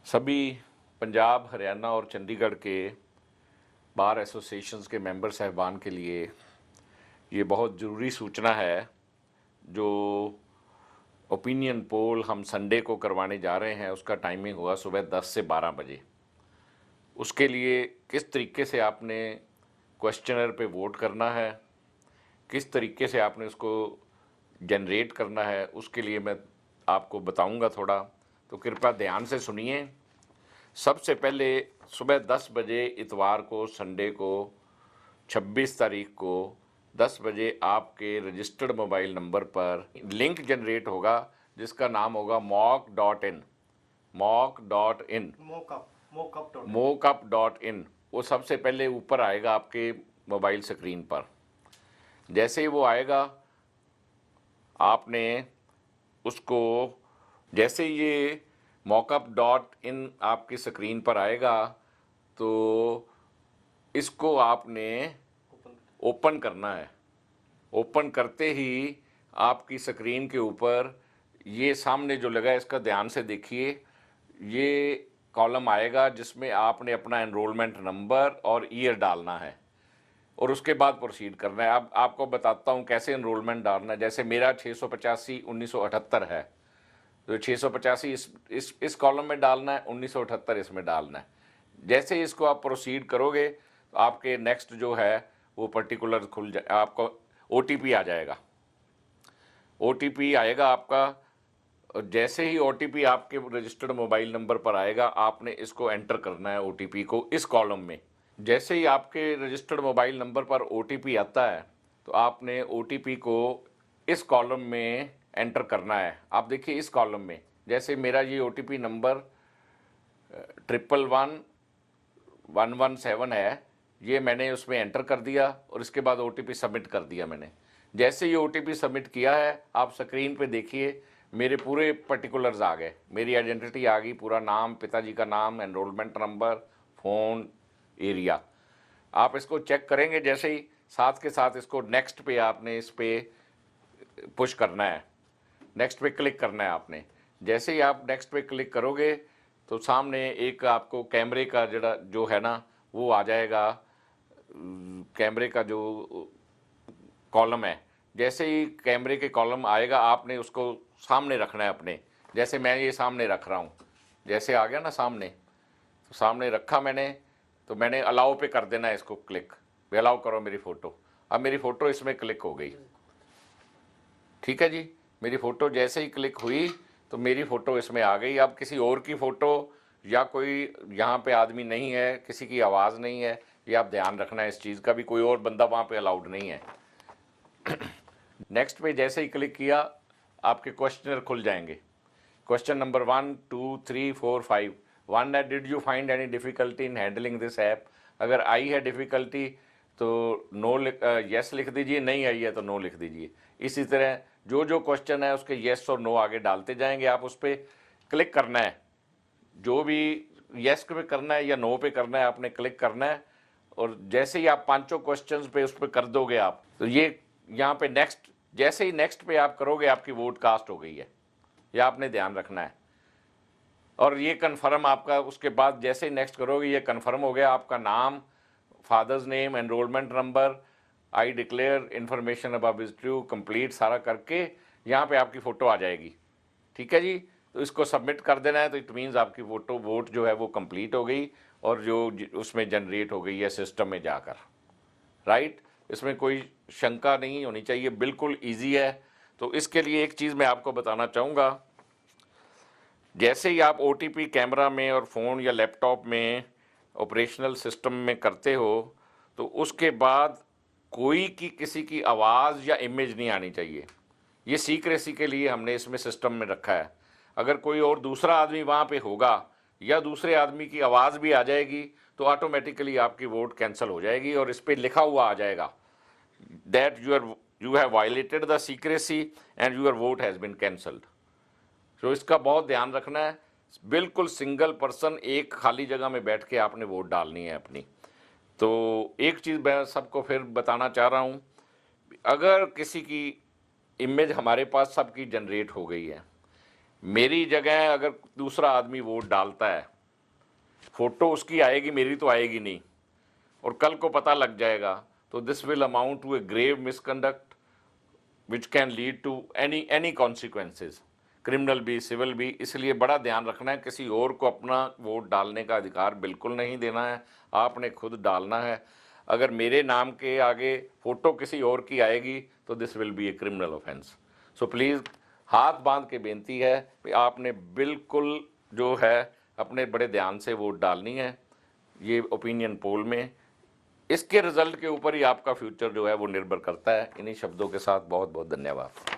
सभी पंजाब, हरियाणा और चंडीगढ़ के बार एसोसिएशंस के मेंबर साहिबान के लिए ये बहुत ज़रूरी सूचना है। जो ओपिनियन पोल हम संडे को करवाने जा रहे हैं उसका टाइमिंग होगा सुबह 10 से 12 बजे। उसके लिए किस तरीके से आपने क्वेश्चनर पे वोट करना है, किस तरीके से आपने उसको जनरेट करना है, उसके लिए मैं आपको बताऊंगा थोड़ा, तो कृपया ध्यान से सुनिए। सबसे पहले सुबह 10 बजे इतवार को, संडे को 26 तारीख को 10 बजे आपके रजिस्टर्ड मोबाइल नंबर पर लिंक जनरेट होगा जिसका नाम होगा mock.in। mock.in वो सबसे पहले ऊपर आएगा आपके मोबाइल स्क्रीन पर। जैसे ही वो आएगा आपने उसको, जैसे ये mockup.in आपकी स्क्रीन पर आएगा तो इसको आपने ओपन करना है। ओपन करते ही आपकी स्क्रीन के ऊपर ये सामने जो लगा है इसका ध्यान से देखिए, ये कॉलम आएगा जिसमें आपने अपना एनरोलमेंट नंबर और ईयर डालना है और उसके बाद प्रोसीड करना है। अब आपको बताता हूँ कैसे एनरोलमेंट डालना है। जैसे मेरा 685/1978 है तो 685 इस कॉलम में डालना है, 1978 इसमें डालना है। जैसे ही इसको आप प्रोसीड करोगे तो आपके नेक्स्ट जो है वो पर्टिकुलर खुल जाए, आपको ओटीपी आ जाएगा। ओटीपी आएगा आपका, जैसे ही ओटीपी आपके रजिस्टर्ड मोबाइल नंबर पर आएगा आपने इसको एंटर करना है ओटीपी को इस कॉलम में। जैसे ही आपके रजिस्टर्ड मोबाइल नंबर पर ओटीपी आता है तो आपने ओटीपी को इस कॉलम में एंटर करना है। आप देखिए इस कॉलम में, जैसे मेरा ये ओटीपी नंबर 111117 है, ये मैंने उसमें एंटर कर दिया और इसके बाद ओटीपी सबमिट कर दिया मैंने। जैसे ये ओटीपी सबमिट किया है आप स्क्रीन पे देखिए मेरे पूरे पर्टिकुलर्स आ गए, मेरी आइडेंटिटी आ गई, पूरा नाम, पिताजी का नाम, एनरोलमेंट नंबर, फ़ोन, एरिया। आप इसको चेक करेंगे जैसे ही, साथ के साथ इसको नेक्स्ट पे आपने इस पे पुश करना है, नेक्स्ट पे क्लिक करना है आपने। जैसे ही आप नेक्स्ट पे क्लिक करोगे तो सामने एक आपको कैमरे का जो है ना वो आ जाएगा, कैमरे का जो कॉलम है। जैसे ही कैमरे के कॉलम आएगा आपने उसको सामने रखना है अपने, जैसे मैं ये सामने रख रहा हूँ, जैसे आ गया ना सामने, तो सामने रखा मैंने, तो मैंने अलाउ पे कर देना है इसको क्लिक, अलाउ करो मेरी फ़ोटो। अब मेरी फ़ोटो इसमें क्लिक हो गई, ठीक है जी। मेरी फ़ोटो जैसे ही क्लिक हुई तो मेरी फ़ोटो इसमें आ गई। अब किसी और की फ़ोटो या कोई यहाँ पे आदमी नहीं है, किसी की आवाज़ नहीं है, ये आप ध्यान रखना है इस चीज़ का भी, कोई और बंदा वहाँ पे अलाउड नहीं है। नेक्स्ट पे जैसे ही क्लिक किया आपके क्वेश्चनर खुल जाएंगे। Question number 1, 2, 3, 4, 5। 1 है, did you find any difficulty in handling this app. अगर आई है डिफ़िकल्टी तो नो यस लिख दीजिए, नहीं आई है तो नो लिख दीजिए। इसी तरह जो जो क्वेश्चन है उसके यस और नो आगे डालते जाएंगे। आप उस पर क्लिक करना है, जो भी यस पे करना है या नो पे करना है आपने क्लिक करना है, और जैसे ही आप पांचों क्वेश्चंस पे उस पर कर दोगे आप, तो ये यहाँ पे नेक्स्ट, जैसे ही नेक्स्ट पे आप करोगे आपकी वोट कास्ट हो गई है, यह आपने ध्यान रखना है। और ये कन्फर्म आपका, उसके बाद जैसे ही नेक्स्ट करोगे ये कन्फर्म हो गया, आपका नाम, father's name, enrolment number, I declare information about is true, complete सारा करके यहाँ पे आपकी फ़ोटो आ जाएगी, ठीक है जी। तो इसको सबमिट कर देना है, तो इट मीन्स आपकी वोट जो है वो कंप्लीट हो गई और जो उसमें जनरेट हो गई है सिस्टम में जाकर, राइट। इसमें कोई शंका नहीं होनी चाहिए, बिल्कुल ईजी है। तो इसके लिए एक चीज़ मैं आपको बताना चाहूँगा, जैसे ही आप ओटीपी कैमरा में और फ़ोन या लैपटॉप में ऑपरेशनल सिस्टम में करते हो तो उसके बाद कोई की किसी की आवाज़ या इमेज नहीं आनी चाहिए। ये सीक्रेसी के लिए हमने इसमें सिस्टम में रखा है। अगर कोई और दूसरा आदमी वहाँ पे होगा या दूसरे आदमी की आवाज़ भी आ जाएगी तो ऑटोमेटिकली आपकी वोट कैंसिल हो जाएगी और इस पर लिखा हुआ आ जाएगा that you have violated the secrecy and your vote has been cancelled. तो इसका बहुत ध्यान रखना है। बिल्कुल सिंगल पर्सन एक खाली जगह में बैठ के आपने वोट डालनी है अपनी। तो एक चीज़ मैं सबको फिर बताना चाह रहा हूँ, अगर किसी की इमेज हमारे पास सबकी जनरेट हो गई है, मेरी जगह अगर दूसरा आदमी वोट डालता है फ़ोटो उसकी आएगी, मेरी तो आएगी नहीं, और कल को पता लग जाएगा, तो this will amount to a grave misconduct which can lead to any consequences, criminal भी, सिविल भी। इसलिए बड़ा ध्यान रखना है, किसी और को अपना वोट डालने का अधिकार बिल्कुल नहीं देना है, आपने खुद डालना है। अगर मेरे नाम के आगे फ़ोटो किसी और की आएगी तो this will be a criminal offence. So please हाथ बांध के बेनती है कि आपने बिल्कुल जो है अपने बड़े ध्यान से वोट डालनी है। ये ओपिनियन पोल में इसके रिजल्ट के ऊपर ही आपका फ्यूचर जो है वो निर्भर करता है। इन्हीं शब्दों के साथ बहुत बहुत धन्यवाद।